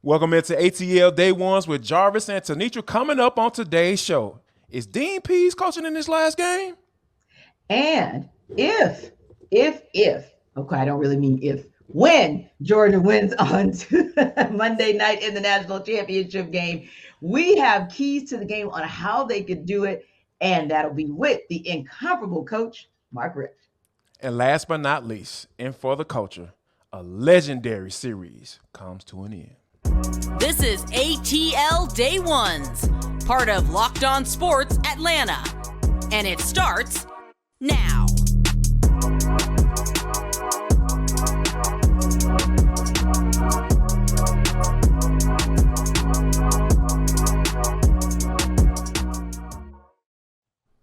Welcome into ATL Day Ones with Jarvis and Tenitra. Coming up on today's show, is Dean Pease coaching in this last game? And okay, I don't really mean if, when Georgia wins on Monday night in the national championship game, we have keys to the game on how they could do it. And that'll be with the incomparable coach, Mark Richt. And last but not least, and for the culture, a legendary series comes to an end. This is ATL Day Ones, part of Locked On Sports Atlanta. And it starts now.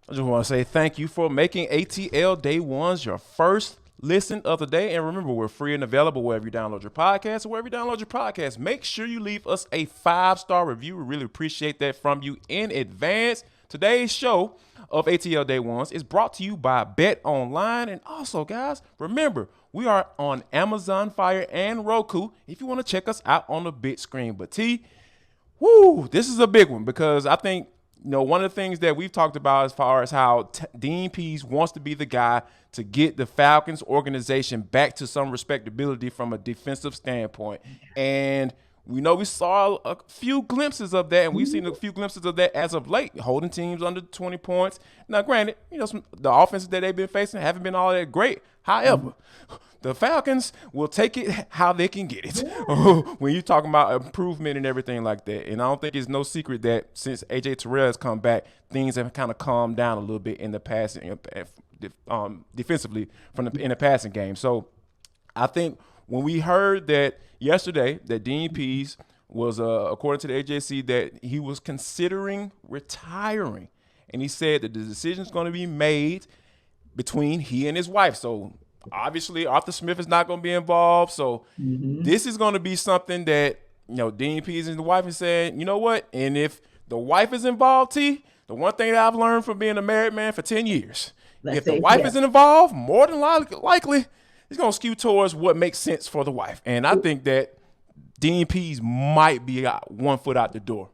I just want to say thank you for making ATL Day Ones your first listen of the day. And remember, we're free and available wherever you download your podcast. Or wherever you download your podcast, make sure you leave us a 5-star review. We really appreciate that from you in advance. Today's show of ATL Day Ones is brought to you by Bet Online. And also, guys, remember, we are on Amazon Fire and Roku if you want to check us out on the big screen. But this is a big one because I think, one of the things that we've talked about as far as how Dean Pease wants to be the guy to get the Falcons organization back to some respectability from a defensive standpoint. And we saw a few glimpses of that, and we've seen a few glimpses of that as of late, holding teams under 20 points. Now, granted, the offenses that they've been facing haven't been all that great. However, the Falcons will take it how they can get it when you're talking about improvement and everything like that. And I don't think it's no secret that since A.J. Terrell has come back, things have kind of calmed down a little bit in the passing, defensively in the passing game. So I think when we heard that yesterday that Dean Pease was, according to the AJC, that he was considering retiring, and he said that the decision is going to be made between he and his wife. So obviously, Arthur Smith is not going to be involved. So this is going to be something that, Dean Pease and the wife is saying, you know what? And if the wife is involved, the one thing that I've learned from being a married man for 10 years, if the wife isn't involved, more than likely, it's going to skew towards what makes sense for the wife. And I think that Dean Pease might be 1 foot out the door.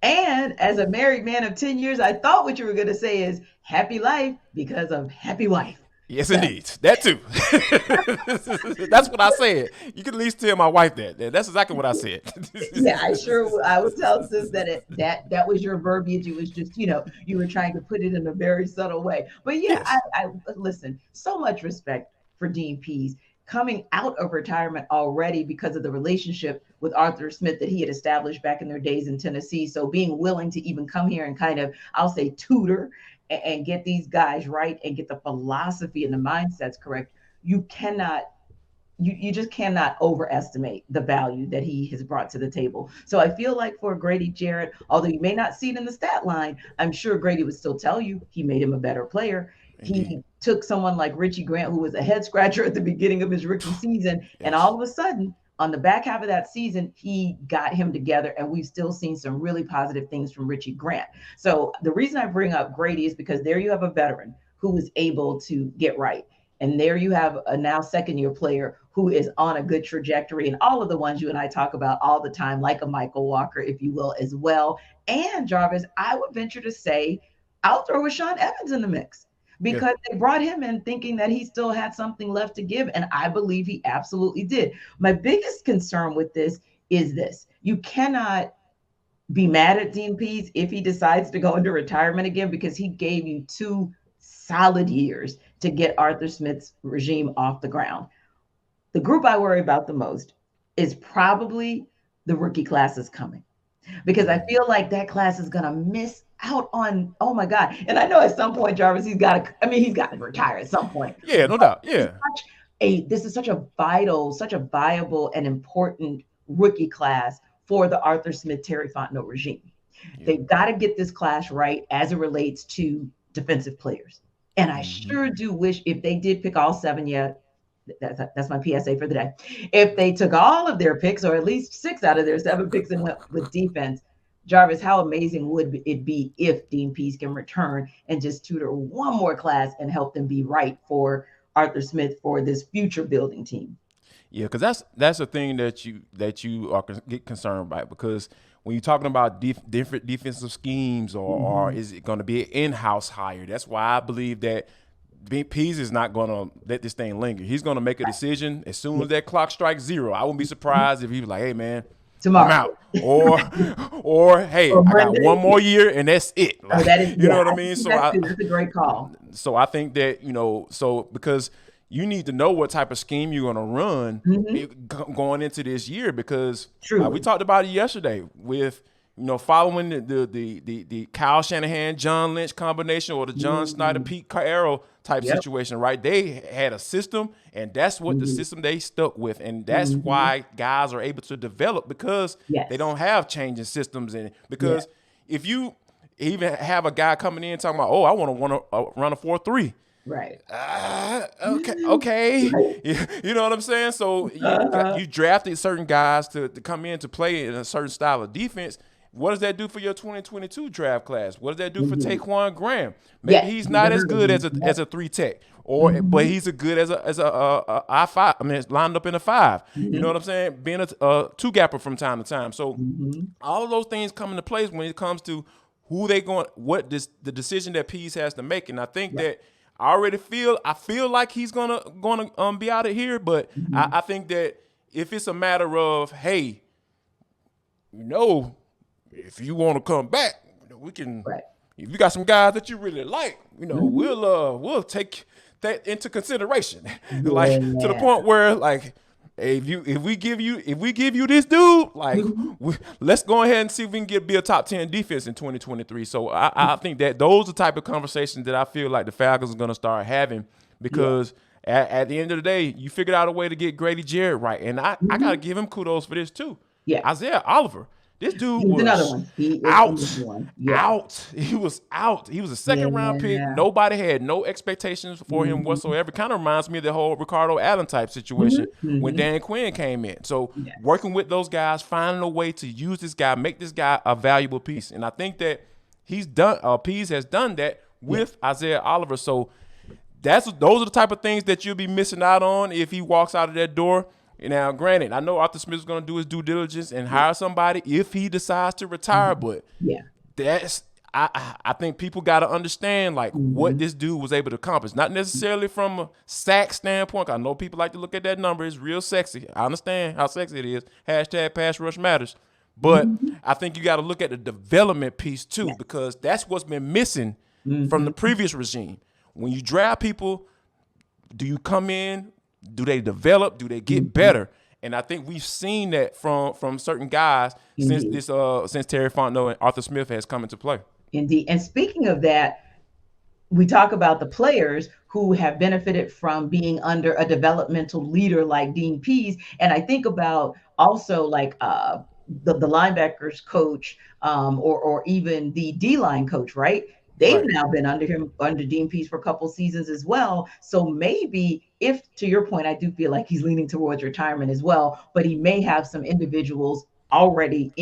And as a married man of 10 years, I thought what you were going to say is happy life because of happy wife. Yes, indeed. That too. That's what I said. You can at least tell my wife that. That's exactly what I said. Yeah, I would tell sis that that was your verbiage. It was just, you were trying to put it in a very subtle way. But yeah, yes. I listen, so much respect for Dean Pease coming out of retirement already because of the relationship with Arthur Smith that he had established back in their days in Tennessee. So being willing to even come here and kind of, I'll say, tutor and get these guys right and get the philosophy and the mindsets correct, you just cannot overestimate the value that he has brought to the table. So I feel like for Grady Jarrett, although you may not see it in the stat line, I'm sure Grady would still tell you he made him a better player. Indeed. He took someone like Richie Grant, who was a head scratcher at the beginning of his rookie season, yes. And all of a sudden, on the back half of that season, he got him together, and we've still seen some really positive things from Richie Grant. So the reason I bring up Grady is because there you have a veteran who was able to get right. And there you have a now second-year player who is on a good trajectory, and all of the ones you and I talk about all the time, like a Michael Walker, if you will, as well. And Jarvis, I would venture to say, I'll throw a Sean Evans in the mix. Because they brought him in thinking that he still had something left to give. And I believe he absolutely did. My biggest concern with this is this. You cannot be mad at Dean Pease if he decides to go into retirement again, because he gave you 2 solid years to get Arthur Smith's regime off the ground. The group I worry about the most is probably the rookie classes coming, because I feel like that class is going to miss out on, oh my God. And I know at some point, Jarvis, he's got to retire at some point. Yeah, no doubt. Yeah. This is such a viable and important rookie class for the Arthur Smith, Terry Fontenot regime. Yeah. They've got to get this class right as it relates to defensive players. And I sure do wish, if they did pick all 7 yet, that's my PSA for the day. If they took all of their picks, or at least 6 out of their 7 picks, and went with defense, Jarvis, how amazing would it be if Dean Pease can return and just tutor one more class and help them be right for Arthur Smith for this future building team? Yeah, because that's the thing that you are get concerned by, because when you're talking about different defensive schemes, or is it going to be an in-house hire? That's why I believe that Pease is not going to let this thing linger. He's going to make a decision as soon as that clock strikes 0. I wouldn't be surprised if he was like, "Hey, man, tomorrow I'm out," or "Hey, I got one more year and that's it." Like, you know what I mean? So that's a great call. So I think that because you need to know what type of scheme you're going to run going into this year, because we talked about it yesterday with following the Kyle Shanahan, John Lynch combination, or the John Snyder, Pete Carroll type situation, right? They had a system, and that's what the system they stuck with, and that's why guys are able to develop, because they don't have changing systems in it. Because if you even have a guy coming in talking about, "Oh, I want to run a 4-3." Right. Okay. Right. You know what I'm saying? So you drafted certain guys to come in to play in a certain style of defense. What does that do for your 2022 draft class? What does that do for Taquan Graham? Maybe he's not as good as a 3 tech, but he's a good as a I-5. I mean, it's lined up in a 5. You know what I'm saying? Being a 2-gapper from time to time. So all of those things come into place when it comes to who they going, the decision that Pease has to make. And I think that I feel like he's gonna be out of here, but I think that if it's a matter of, hey, if you want to come back, we can. Right. If you got some guys that you really like, we'll take that into consideration, to the point where, like, hey, if we give you this dude, like, let's go ahead and see if we can be a top 10 defense in 2023. So I think that those are the type of conversations that I feel like the Falcons are going to start having, because at the end of the day, you figured out a way to get Grady Jarrett right, and I got to give him kudos for this too. Yeah, Isaiah Oliver. This dude was another one. Out. He was out. He was a second-round pick. Nobody had no expectations for him whatsoever. Kind of reminds me of the whole Ricardo Allen type situation when Dan Quinn came in. So working with those guys, finding a way to use this guy, make this guy a valuable piece. And I think that Pease has done that with Isaiah Oliver. So those are the type of things that you'll be missing out on if he walks out of that door. Now, granted, I know Arthur Smith is going to do his due diligence and hire somebody if he decides to retire, but I think people got to understand, like, what this dude was able to accomplish. Not necessarily from a sack standpoint. I know people like to look at that number. It's real sexy. I understand how sexy it is. # pass rush matters. But I think you got to look at the development piece too, because that's what's been missing from the previous regime. When you draft people, do you come in? Do they develop? Do they get better? And I think we've seen that from certain guys since Terry Fontenot and Arthur Smith has come into play. Indeed. And speaking of that, we talk about the players who have benefited from being under a developmental leader like Dean Pease. And I think about also like the linebackers coach or even the D-line coach, right? They've now been under Dean Pease for a couple seasons as well. So maybe, if to your point, I do feel like he's leaning towards retirement as well, but he may have some individuals already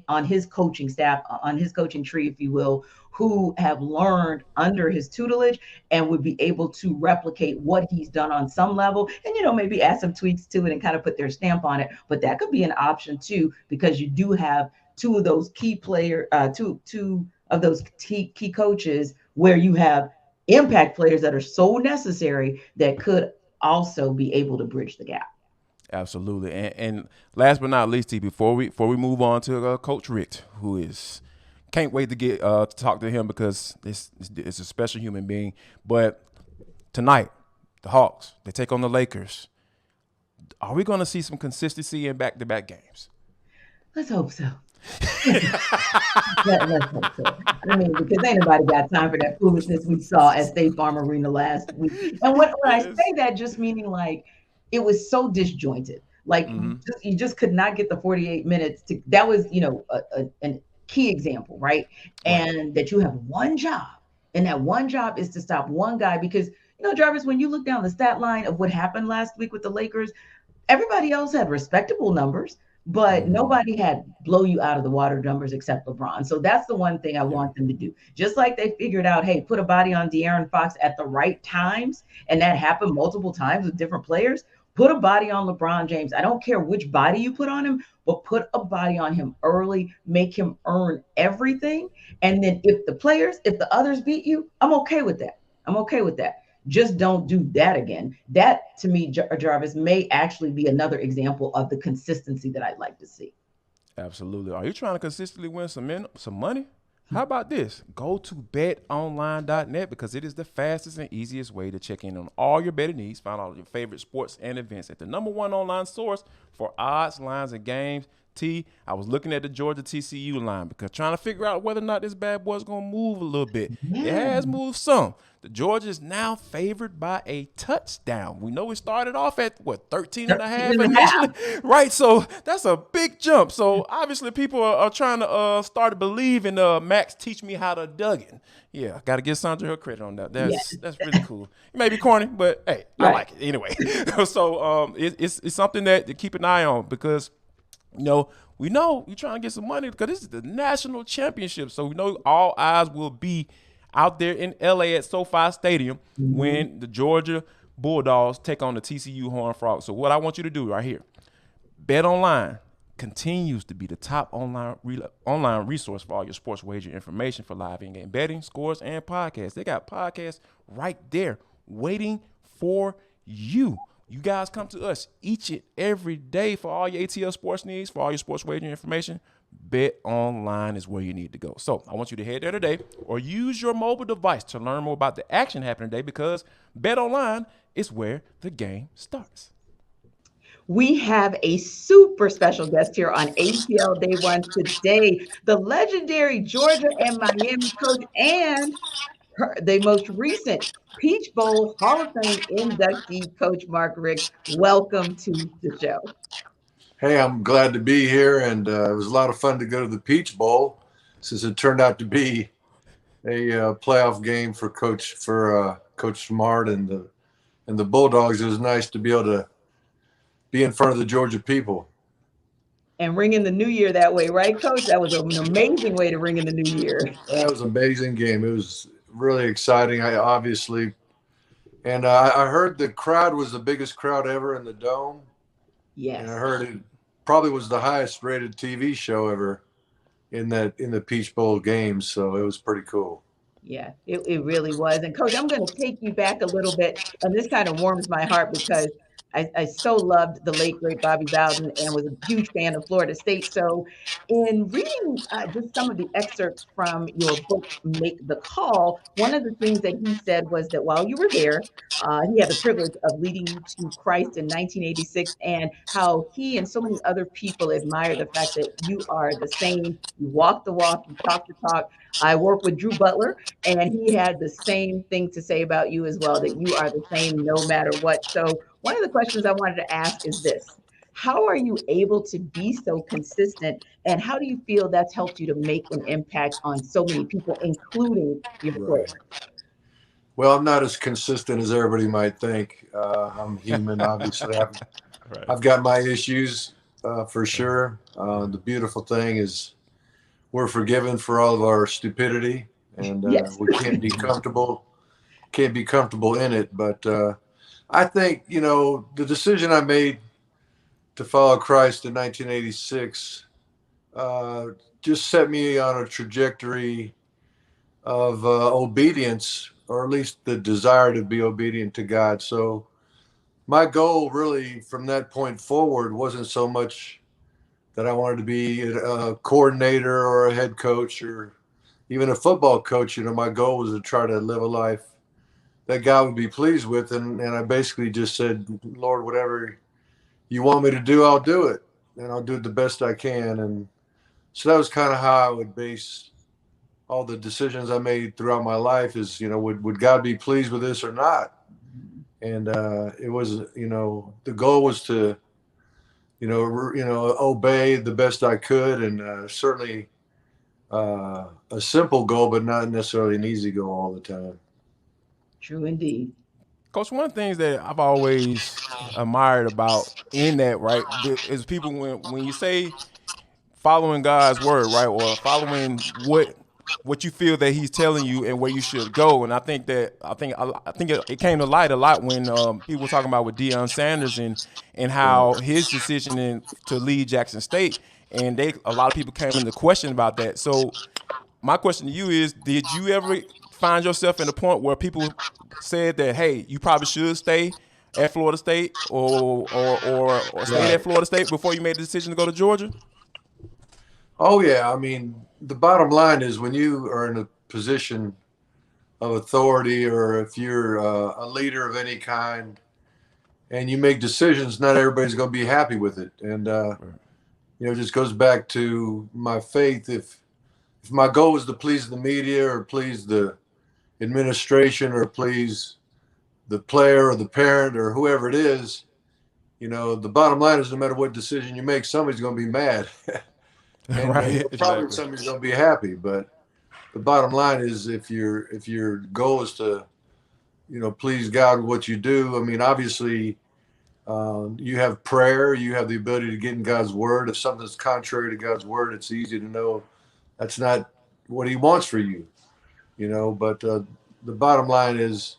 on his coaching staff, on his coaching tree, if you will, who have learned under his tutelage and would be able to replicate what he's done on some level, and maybe add some tweaks to it and kind of put their stamp on it. But that could be an option too, because you do have two of those key of those key coaches where you have impact players that are so necessary that could also be able to bridge the gap. Absolutely. And last but not least, before we move on to Coach Richt, who can't wait to get to talk to him, because it's a special human being. But tonight, the Hawks, they take on the Lakers. Are we going to see some consistency in back-to-back games? Let's hope so. Let's hope so. I mean, because ain't nobody got time for that foolishness we saw at State Farm Arena last week. And when I say that, just meaning like it was so disjointed. Like you just could not get the 48 minutes to. That was, a key example, right? And that you have one job, and that one job is to stop one guy. Because Jarvis, when you look down the stat line of what happened last week with the Lakers, everybody else had respectable numbers, but nobody had blow you out of the water numbers except LeBron. So that's the one thing I want them to do. Just like they figured out, hey, put a body on De'Aaron Fox at the right times, and that happened multiple times with different players. Put a body on LeBron James. I don't care which body you put on him, but put a body on him early, make him earn everything. And then if the others beat you, I'm okay with that. I'm okay with that. Just don't do that again. That, to me, Jarvis, may actually be another example of the consistency that I'd like to see. Absolutely. Are you trying to consistently win some money? How about this? Go to betonline.net because it is the fastest and easiest way to check in on all your betting needs. Find all your favorite sports and events at the #1 online source for odds, lines, and games. I was looking at the Georgia TCU line because trying to figure out whether or not this bad boy is going to move a little bit. It has moved some. The Georgia is now favored by a touchdown. We know it started off at, 13.5 initially? Right, so that's a big jump. So obviously people are trying to start to believe in Max teach me how to Duggan. Yeah, got to give Sandra her credit on that. That's really cool. It may be corny, but hey, I like it anyway. So it's something that to keep an eye on because we know you're trying to get some money because this is the national championship. So we know all eyes will be out there in LA at SoFi Stadium when the Georgia Bulldogs take on the TCU Horned Frogs. So what I want you to do right here, BetOnline continues to be the top online resource for all your sports wager information for live in-game betting, scores, and podcasts. They got podcasts right there waiting for you. You guys come to us each and every day for all your ATL sports needs, for all your sports wagering information. BetOnline is where you need to go. So I want you to head there today or use your mobile device to learn more about the action happening today because BetOnline is where the game starts. We have a super special guest here on ATL Day Ones today, the legendary Georgia and Miami coach and the most recent Peach Bowl Hall of Fame inductee, Coach Mark Richt. Welcome to the show. Hey, I'm glad to be here, and it was a lot of fun to go to the Peach Bowl since it turned out to be a playoff game for Coach Smart and the Bulldogs. It was nice to be able to be in front of the Georgia people. And ring in the new year that way, right, Coach? That was an amazing way to ring in the new year. That was an amazing game. It was really exciting. I heard the crowd was the biggest crowd ever in the Dome. Yes. And I heard it probably was the highest rated TV show ever in the Peach Bowl games. So it was pretty cool. Yeah, it really was. And Coach, I'm going to take you back a little bit. And this kind of warms my heart because I so loved the late, great Bobby Bowden and was a huge fan of Florida State. So in reading just some of the excerpts from your book, Make the Call, one of the things that he said was that while you were there, he had the privilege of leading you to Christ in 1986 and how he and so many other people admire the fact that you are the same. You walk the walk, you talk the talk. I work with Drew Butler, and he had the same thing to say about you as well, that you are the same no matter what. So one of the questions I wanted to ask is this: how are you able to be so consistent, and how do you feel that's helped you to make an impact on so many people, including your players? Well, I'm not as consistent as everybody might think. I'm human, obviously. I've got my issues for sure. The beautiful thing is we're forgiven for all of our stupidity, and yes. We can't be comfortable in it. But I think, the decision I made to follow Christ in 1986 just set me on a trajectory of obedience, or at least the desire to be obedient to God. So my goal really from that point forward wasn't so much that I wanted to be a coordinator or a head coach or even a football coach. My goal was to try to live a life that God would be pleased with. And I basically just said, Lord, whatever you want me to do, I'll do it. And I'll do it the best I can. And so that was kind of how I would base all the decisions I made throughout my life is, would God be pleased with this or not? And it was, the goal was to, obey the best I could, and certainly a simple goal, but not necessarily an easy goal all the time. True indeed. Coach, one of the things that I've always admired about in that, right, is people when you say following God's word, right, or following what what you feel that he's telling you and where you should go. And I think it came to light a lot when people were talking about with Deion Sanders and how his decision to leave Jackson State, and a lot of people came into question about that. So my question to you is, did you ever find yourself in a point where people said that, hey, you probably should stay at Florida State or stayed at Florida State before you made the decision to go to Georgia? Oh, yeah. I mean, the bottom line is when you are in a position of authority, or if you're a leader of any kind and you make decisions, not everybody's going to be happy with it. And, it just goes back to my faith. If my goal is to please the media or please the administration or please the player or the parent or whoever it is, the bottom line is no matter what decision you make, somebody's going to be mad. And probably somebody's going to be happy. But the bottom line is if your goal is to, please God with what you do, I mean, obviously you have prayer, you have the ability to get in God's word. If something's contrary to God's word, it's easy to know that's not what he wants for you, but the bottom line is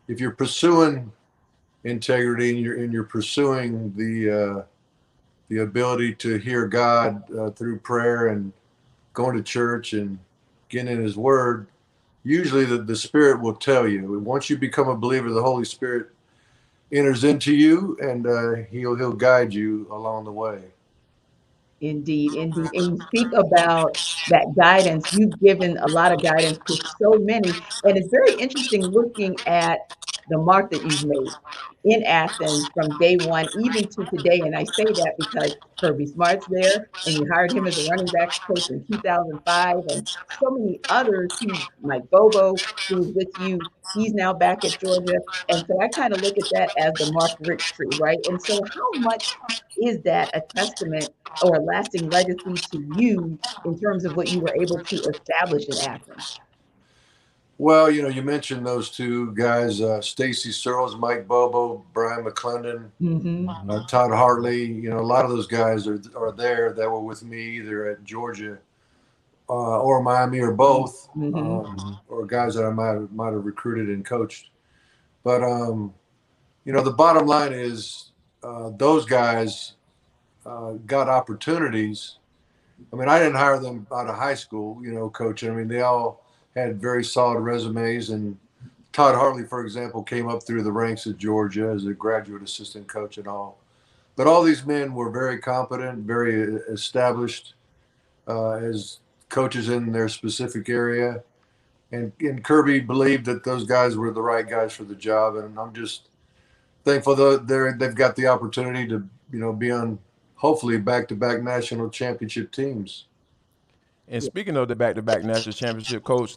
if you're pursuing integrity and you're pursuing the ability to hear God through prayer and going to church and getting in his word, usually the Spirit will tell you. Once you become a believer, the Holy Spirit enters into you and he'll guide you along the way. Indeed. And you speak about that guidance. You've given a lot of guidance to so many. And it's very interesting looking at the mark that you've made in Athens from day one, even to today. And I say that because Kirby Smart's there, and you hired him as a running backs coach in 2005, and so many others Mike Bobo, who was with you, he's now back at Georgia. And so I kind of look at that as the Mark Richt tree, right? And so how much is that a testament or a lasting legacy to you in terms of what you were able to establish in Athens? Well, you mentioned those two guys, Stacy Searles, Mike Bobo, Brian McClendon, Todd Hartley. A lot of those guys are there that were with me either at Georgia or Miami or both, or guys that I might have recruited and coached. But, the bottom line is those guys got opportunities. I mean, I didn't hire them out of high school, coaching. I mean, they all had very solid resumes. And Todd Hartley, for example, came up through the ranks at Georgia as a graduate assistant coach and all. But all these men were very competent, very established as coaches in their specific area. And Kirby believed that those guys were the right guys for the job. And I'm just thankful that they've got the opportunity to, be on hopefully back-to-back national championship teams. And speaking of the back-to-back national championship, coach,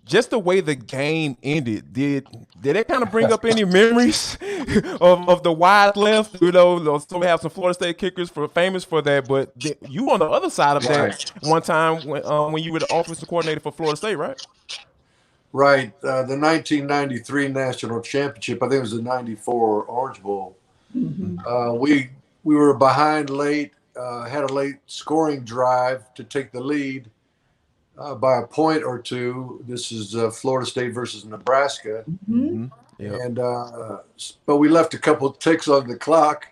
just the way the game ended, did that kind of bring up any memories of the wide left? So we have some Florida State kickers famous for that, but you on the other side of that one time when you were the offensive coordinator for Florida State, right? Right. The 1993 national championship, I think it was the 94 Orange Bowl. We were behind late, had a late scoring drive to take the lead by a point or two. This is Florida State versus Nebraska. And but we left a couple ticks on the clock.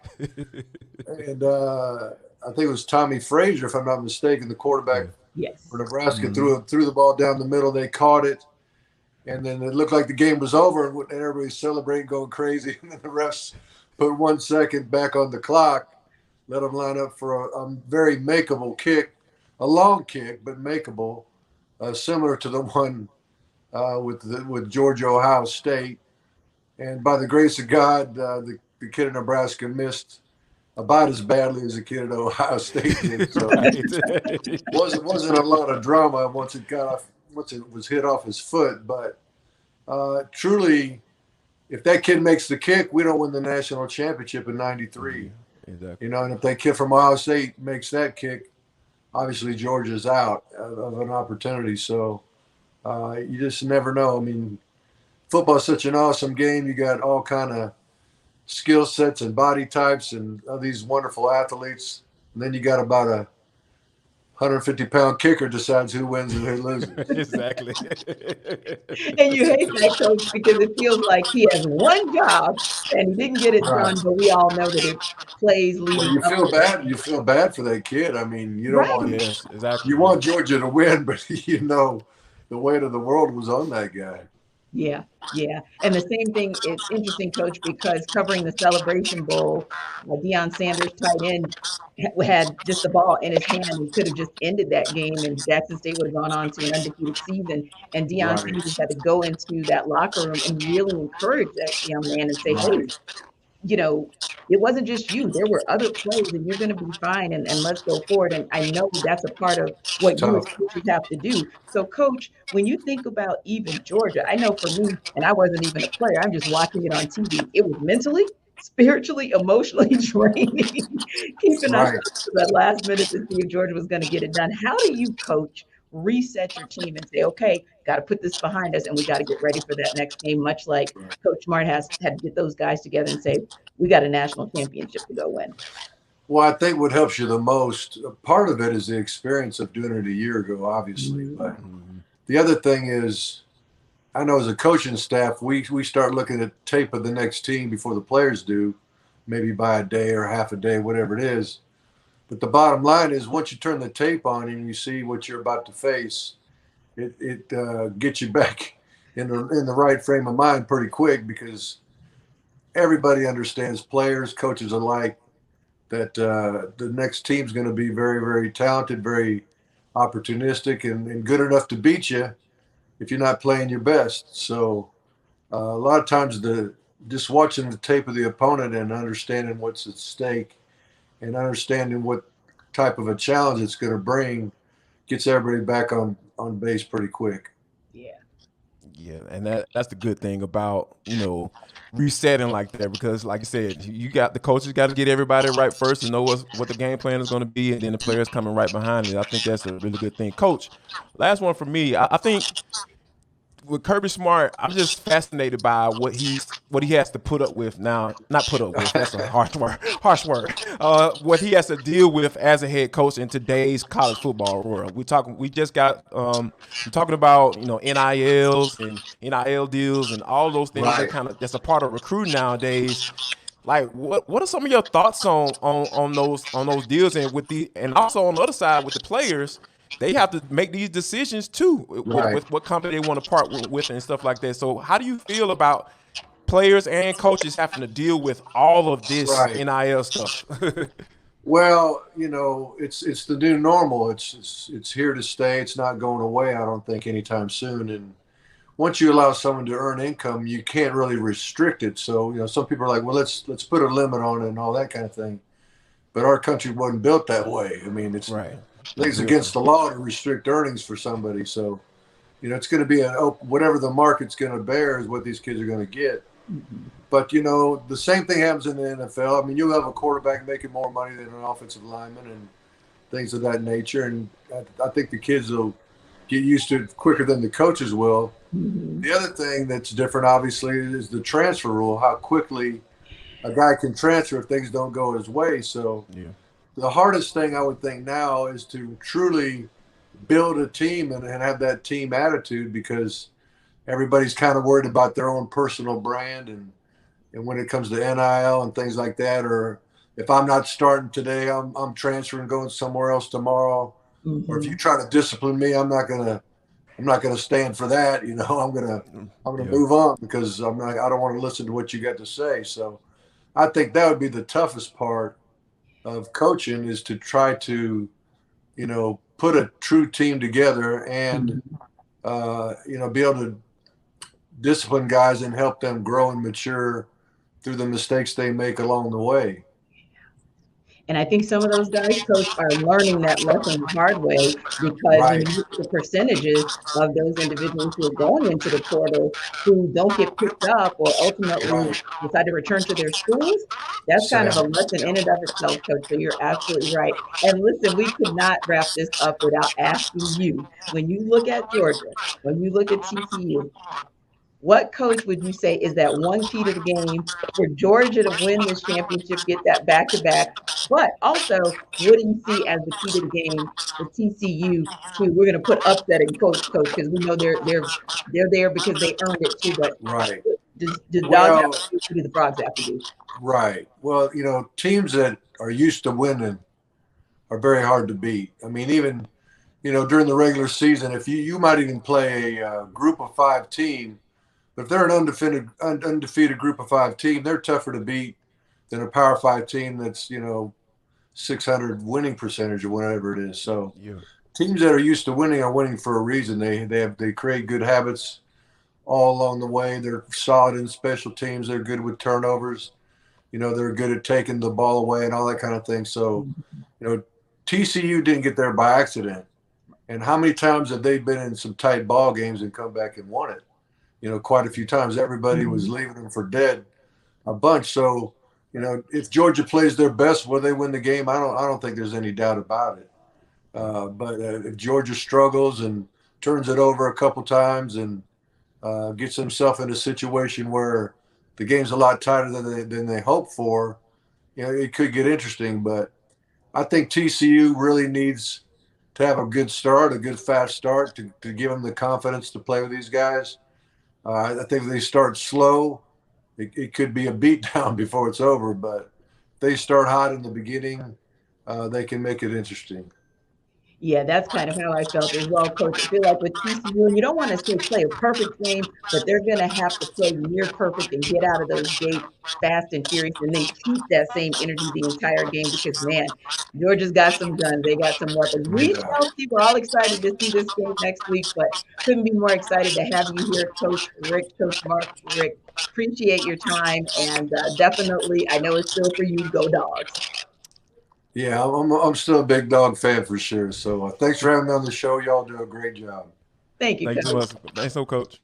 And I think it was Tommy Frazier, if I'm not mistaken, the quarterback for Nebraska, threw the ball down the middle. They caught it. And then it looked like the game was over, and everybody celebrating, going crazy. And then the refs put 1 second back on the clock, let them line up for a very makeable kick, a long kick, but makeable, similar to the one with Georgia, Ohio State. And by the grace of God, the kid in Nebraska missed about as badly as the kid at Ohio State did. So it wasn't a lot of drama once it was hit off his foot. But truly, if that kid makes the kick, we don't win the national championship in '93. Exactly. And if that kid from Ohio State makes that kick, obviously Georgia's out of an opportunity. So you just never know. I mean, football's such an awesome game. You got all kind of skill sets and body types and these wonderful athletes. And then you got about 150-pound kicker decides who wins and who loses. Exactly. And you hate that coach because it feels like he has one job and he didn't get it Right. done, but we all know that it plays leading Well, you up feel to bad. You feel bad for that kid. I mean, you don't Right. want Yes, exactly. you want Georgia to win, but you know the weight of the world was on that guy. Yeah, yeah. And the same thing, it's interesting, Coach, because covering the Celebration Bowl, Deion Sanders, tight end, had just the ball in his hand and could have just ended that game, and Jackson State would have gone on to an undefeated season. And Deion Right. Sanders had to go into that locker room and really encourage that young man and say, hey, Right. it wasn't just you. There were other plays, and you're going to be fine, and let's go forward. And I know that's a part of what you as Tough. coaches have to do. So, Coach, when you think about even Georgia, I know for me, and I wasn't even a player, I'm just watching it on TV. It was mentally, spiritually, emotionally draining, keeping us Right. to that last minute to see if Georgia was going to get it done. How do you, Coach, reset your team and say, okay, got to put this behind us and we got to get ready for that next game, much like Coach Smart has had to get those guys together and say, we got a national championship to go win. Well, I think what helps you the most, part of it is the experience of doing it a year ago, obviously. Mhm. But the other thing is, I know as a coaching staff, we start looking at tape of the next team before the players do, maybe by a day or half a day, whatever it is. But the bottom line is, once you turn the tape on and you see what you're about to face, it gets you back in the right frame of mind pretty quick, because everybody understands, players, coaches alike, that the next team's going to be very, very talented, very opportunistic, and good enough to beat you if you're not playing your best. So a lot of times just watching the tape of the opponent and understanding what's at stake and understanding what type of a challenge it's going to bring gets everybody back on base pretty quick. Yeah. Yeah, and that's the good thing about, resetting like that, because like I said, the coaches got to get everybody right first to know what the game plan is going to be, and then the players coming right behind it. I think that's a really good thing. Coach, last one for me. I think with Kirby Smart, I'm just fascinated by what he has to put up with now. Not put up with, that's a harsh word. What he has to deal with as a head coach in today's college football world. We're talking about NILs and NIL deals and all those things Right. that's a part of recruiting nowadays. Like, what are some of your thoughts on those deals, and also on the other side with the players? They have to make these decisions too with what company they want to part with and stuff like that. So how do you feel about players and coaches having to deal with all of this NIL stuff? Well, it's the new normal. It's here to stay. It's not going away, I don't think, anytime soon. And once you allow someone to earn income, you can't really restrict it. So, some people are like, well, let's put a limit on it and all that kind of thing. But our country wasn't built that way. I mean, it's against the law to restrict earnings for somebody. So, it's going to be whatever the market's going to bear is what these kids are going to get. But, the same thing happens in the NFL. I mean, you'll have a quarterback making more money than an offensive lineman and things of that nature. And I think the kids will get used to it quicker than the coaches will. Mm-hmm. The other thing that's different, obviously, is the transfer rule, how quickly a guy can transfer if things don't go his way. So the hardest thing I would think now is to truly build a team and have that team attitude, because everybody's kind of worried about their own personal brand. And when it comes to NIL and things like that, or if I'm not starting today, I'm transferring, going somewhere else tomorrow. Mm-hmm. Or if you try to discipline me, I'm not gonna stand for that. I'm gonna move on, because I don't want to listen to what you got to say. So I think that would be the toughest part of coaching, is to try to, put a true team together and, be able to discipline guys and help them grow and mature through the mistakes they make along the way. And I think some of those guys, Coach, are learning that lesson the hard way, because when you look at the percentages of those individuals who are going into the portal who don't get picked up or ultimately decide to return to their schools, that's kind of a lesson in and of itself, Coach. So you're absolutely right. And listen, we could not wrap this up without asking you, when you look at Georgia, when you look at TCU, what coach would you say is that one key to the game for Georgia to win this championship, get that back to back? But also, what do you see as the key to the game for TCU? Too, we're going to put upsetting coach because we know they're there because they earned it too. But Right. does Dogs have Well, to do? What do the Frogs have to do? right. Well, teams that are used to winning are very hard to beat. I mean, even during the regular season, if you might even play a group of five team, but if they're an undefeated group of five team, they're tougher to beat than a Power Five team that's 600 winning percentage or whatever it is. So Yeah. teams that are used to winning are winning for a reason. They create good habits all along the way. They're solid in special teams. They're good with turnovers. They're good at taking the ball away and all that kind of thing. So, TCU didn't get there by accident. And how many times have they been in some tight ball games and come back and won it? Quite a few times. Everybody was leaving them for dead a bunch. So, if Georgia plays their best, will they win the game? I don't think there's any doubt about it. But if Georgia struggles and turns it over a couple times and gets himself in a situation where the game's a lot tighter than they hope for, it could get interesting. But I think TCU really needs to have a good start, a good fast start to give them the confidence to play with these guys. I think if they start slow, it could be a beatdown before it's over. But if they start hot in the beginning, they can make it interesting. Yeah, that's kind of how I felt as well, Coach. I feel like with TCU, and you don't want to say play a perfect game, but they're going to have to play near perfect and get out of those gates fast and furious, and then keep that same energy the entire game because, man, Georgia's got some guns. They got some weapons. We Yeah. shall see. We're all excited to see this game next week, but couldn't be more excited to have you here, Coach Rick, Coach Mark Richt. Appreciate your time, and definitely, I know it's still for you. Go Dogs. Yeah, I'm still a big dog fan for sure. So thanks for having me on the show. Y'all do a great job. Thank you, Thank you so Coach. much. Thanks so, Coach.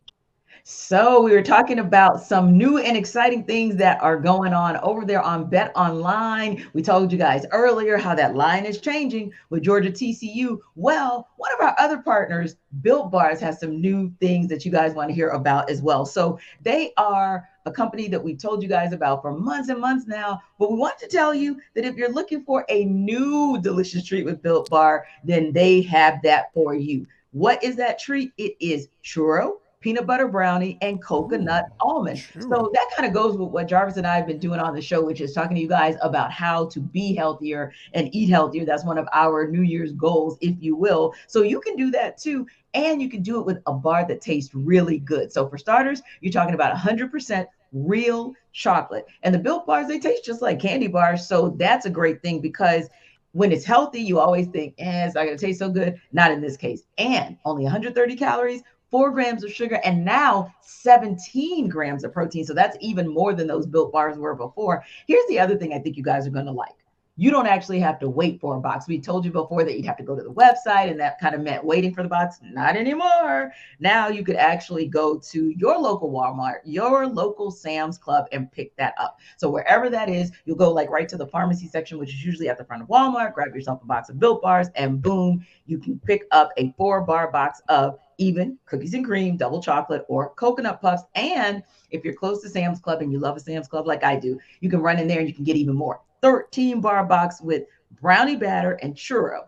So we were talking about some new and exciting things that are going on over there on Bet Online. We told you guys earlier how that line is changing with Georgia TCU. Well, one of our other partners, Built Bars, has some new things that you guys want to hear about as well. So they are a company that we told you guys about for months and months now. But we want to tell you that if you're looking for a new delicious treat with Built Bar, then they have that for you. What is that treat? It is churro, peanut butter brownie, and coconut almond. So that kind of goes with what Jarvis and I have been doing on the show, which is talking to you guys about how to be healthier and eat healthier. That's one of our New Year's goals, if you will. So you can do that too. And you can do it with a bar that tastes really good. So for starters, you're talking about 100% real chocolate. And the Built Bars, they taste just like candy bars. So that's a great thing because when it's healthy, you always think, it's not going to taste so good. Not in this case. And only 130 calories, 4 grams of sugar, and now 17 grams of protein. So that's even more than those Built Bars were before. Here's the other thing I think you guys are going to like. You don't actually have to wait for a box. We told you before that you'd have to go to the website, and that kind of meant waiting for the box. Not anymore. Now you could actually go to your local Walmart, your local Sam's Club, and pick that up. So wherever that is, you'll go like right to the pharmacy section, which is usually at the front of Walmart, grab yourself a box of Built Bars, and boom, you can pick up a 4-bar box of even cookies and cream, double chocolate, or coconut puffs. And if you're close to Sam's Club and you love a Sam's Club like I do, you can run in there and you can get even more. 13-bar box with brownie batter and churro.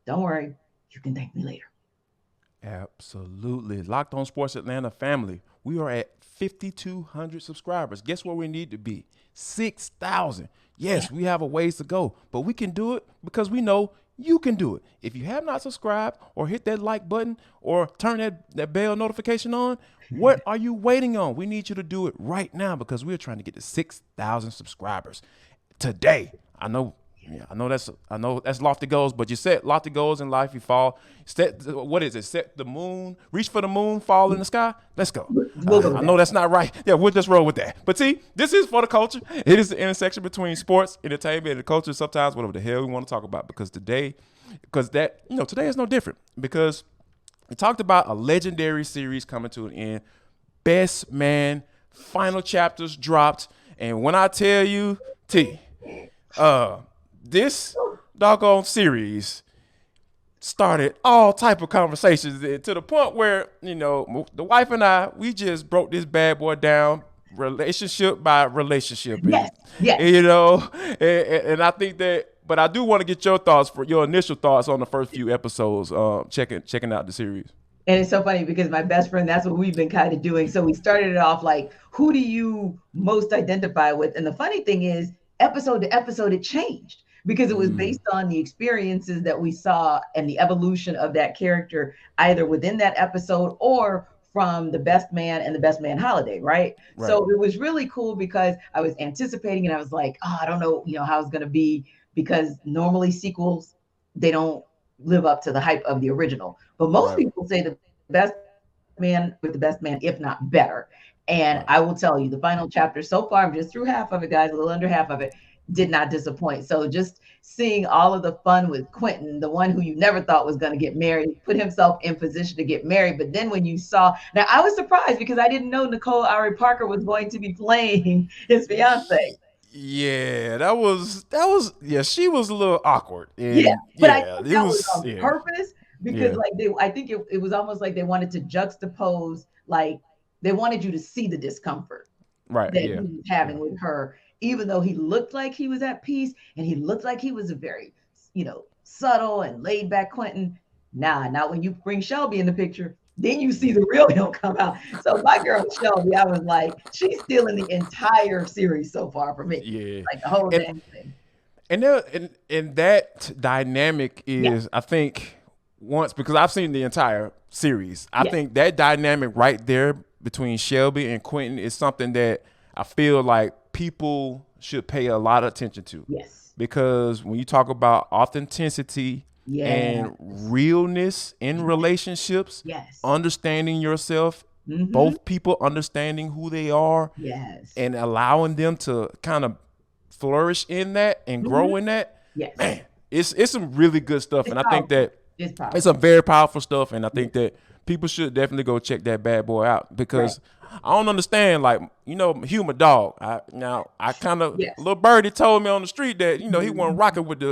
Don't worry, you can thank me later. Absolutely. Locked On Sports Atlanta family. We are at 5,200 subscribers. Guess where we need to be? 6,000. Yes, we have a ways to go, but we can do it because we know you can do it. If you have not subscribed or hit that like button or turn that bell notification on, what are you waiting on? We need you to do it right now because we're trying to get to 6,000 subscribers today. I know that's lofty goals, but you set lofty goals in life, you fall. Set the moon, reach for the moon, fall in the sky. Let's go. I know that's not right. Yeah, we'll just roll with that. But see, this is for the culture. It is the intersection between sports, entertainment, and the culture, sometimes whatever the hell we want to talk about. Because today is no different. Because we talked about a legendary series coming to an end. Best Man, final chapters dropped. And when I tell you, this doggone series started all type of conversations to the point where, you know, the wife and I, we just broke this bad boy down relationship by relationship. Yes, yes. And, you know, and I think that, but I do want to get your thoughts, for your initial thoughts on the first few episodes, checking out the series. And it's so funny because my best friend, that's what we've been kind of doing. So we started it off like, who do you most identify with? And the funny thing is, episode to episode, it changed because it was based on the experiences that we saw and the evolution of that character, either within that episode or from the best man and the best man holiday, right? So it was really cool because I was anticipating and I was like, oh, I don't know, you know, how it's going to be, because normally sequels, they don't live up to the hype of the original. But most people say the best man with the best man, if not better. And I will tell you, the final chapter so far, I'm just through half of it, guys, a little under half of it, did not disappoint. So just seeing all of the fun with Quentin, the one who you never thought was going to get married, put himself in position to get married. But then when you saw, now I was surprised because I didn't know Nicole Ari Parker was going to be playing his fiance. Yeah, that was yeah, she was a little awkward. And yeah, but I think that was on yeah. purpose because like I think it was almost like they wanted to juxtapose, like they wanted you to see the discomfort that he was having with her, even though he looked like he was at peace and he looked like he was a very, you know, subtle and laid back Quentin. Now when you bring Shelby in the picture, then you see the real him come out. So my girl Shelby, I was like, she's stealing the entire series so far for me. Yeah, like the whole damn thing. And that dynamic is, I think, because I've seen the entire series, I think that dynamic right there between Shelby and Quentin is something that I feel like people should pay a lot of attention to. Yes. Because when you talk about authenticity and realness in relationships, understanding yourself, both people understanding who they are, and allowing them to kind of flourish in that and grow in that, man, it's some really good stuff. And I think that it's some very powerful stuff. And I think that people should definitely go check that bad boy out, because I don't understand, like, you know, Hugh, my dog. I kind of, little birdie told me on the street that, you know, he wasn't rocking with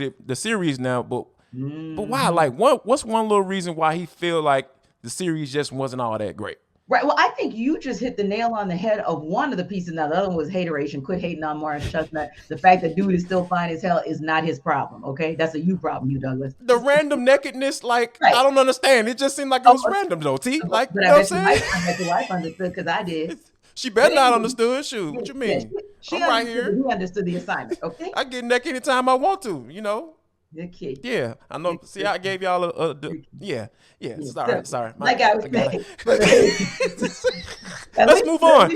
it, the series now, but why? Like, what's one little reason why he feel like the series just wasn't all that great? Right. Well, I think you just hit the nail on the head of one of the pieces. Now, the other one was hateration. Quit hating on Morris Chestnut. The fact that dude is still fine as hell is not his problem. Okay, that's a you problem, you Douglas. The random nakedness, like, I don't understand. It just seemed like it was random, though. T, like, you know what I'm saying? I bet your wife understood, because I did. She better not understood. Shoot, what you mean? She I'm right here. He understood the assignment. Okay. I get naked anytime I want to. You know. Good kid. Yeah, I know. See, I gave y'all a yeah. Sorry. Like I was saying. Let's move on.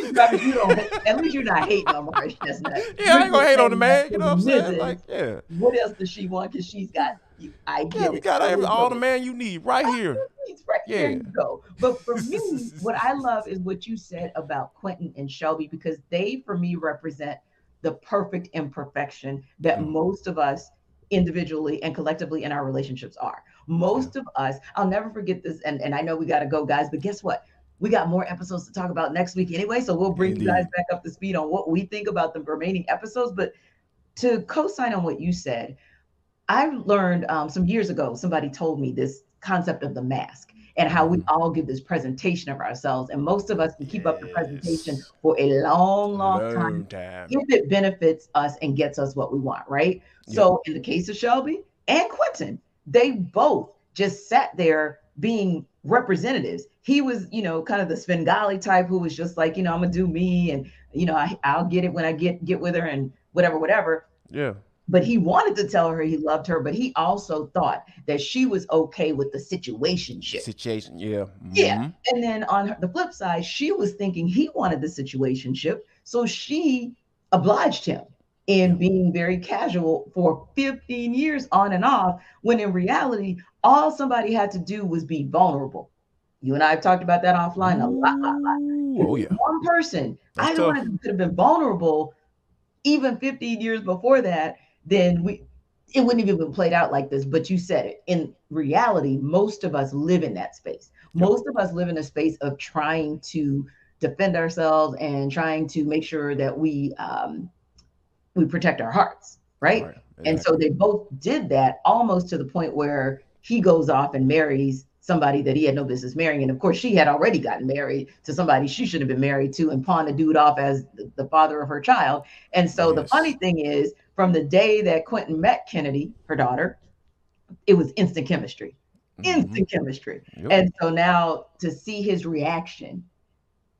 At least you're not hating on Morris Chestnut. Yeah, I ain't gonna hate on the man. You know what I'm saying? Like, yeah. What else does she want? Because she's got. I get it. We got all the man you need right here. There you go. But for me, what I love is what you said about Quentin and Shelby, because they, for me, represent the perfect imperfection that most of us individually and collectively in our relationships are. Most of us, I'll never forget this, and I know we got to go, guys, but guess what? We got more episodes to talk about next week anyway, so we'll bring you guys back up to speed on what we think about the remaining episodes. But to co-sign on what you said, I learned some years ago, somebody told me this concept of the mask and how we all give this presentation of ourselves. And most of us can keep up the presentation for a long time if it benefits us and gets us what we want, right? So in the case of Shelby and Quentin, they both just sat there being representatives. He was, you know, kind of the Svengali type who was just like, you know, I'm gonna do me, and, you know, I'll get it when I get with her and whatever. Yeah. But he wanted to tell her he loved her, but he also thought that she was okay with the situationship. Yeah. And then on the flip side, she was thinking he wanted the situationship. So she obliged him in being very casual for 15 years on and off, when in reality, all somebody had to do was be vulnerable. You and I have talked about that offline a lot. Oh, yeah. One person, either one of them could have been vulnerable even 15 years before that, then it wouldn't have even been played out like this. But you said it. In reality, most of us live in that space. Most of us live in a space of trying to defend ourselves and trying to make sure that we protect our hearts, right? And so they both did that almost to the point where he goes off and marries somebody that he had no business marrying. And of course, she had already gotten married to somebody she should have been married to and pawned the dude off as the father of her child. And so the funny thing is, from the day that Quentin met Kennedy, her daughter, it was instant chemistry. Instant chemistry. Yep. And so now to see his reaction,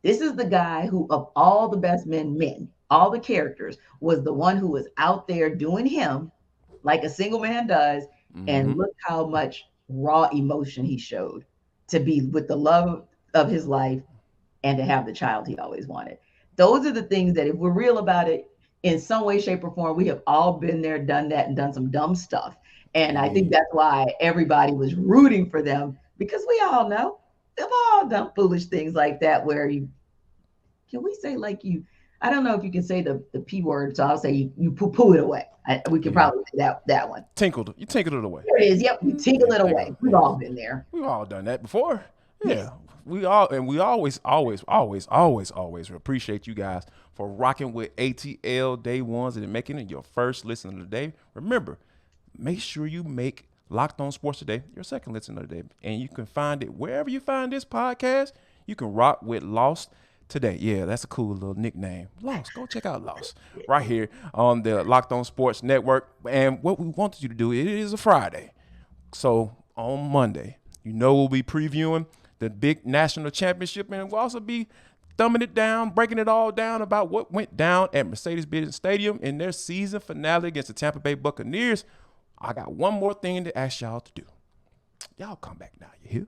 this is the guy who, of all the best men, all the characters, was the one who was out there doing him like a single man does. And look how much raw emotion he showed to be with the love of his life and to have the child he always wanted. Those are the things that, if we're real about it, in some way, shape, or form, we have all been there, done that, and done some dumb stuff. And I think that's why everybody was rooting for them, because we all know they've all done foolish things like that where can we say I don't know if you can say the P word, so I'll say you poo it away. We can probably say that one. You tinkled it away. There it is. Yep, you tinkle it away. We've all been there. We've all done that before. Yeah. Yes. We always appreciate you guys for rocking with ATL Day Ones and making it your first listen of the day. Remember, make sure you make Locked On Sports Today your second listen of the day. And you can find it wherever you find this podcast. You can rock with Lost Today. Yeah, that's a cool little nickname. Lost. Go check out Lost right here on the Locked On Sports Network. And what we wanted you to do, it is a Friday. So on Monday, we'll be previewing the big national championship, and we'll also be thumbing it down, breaking it all down about what went down at Mercedes-Benz Stadium in their season finale against the Tampa Bay Buccaneers. I got one more thing to ask y'all to do. Y'all come back now, you hear?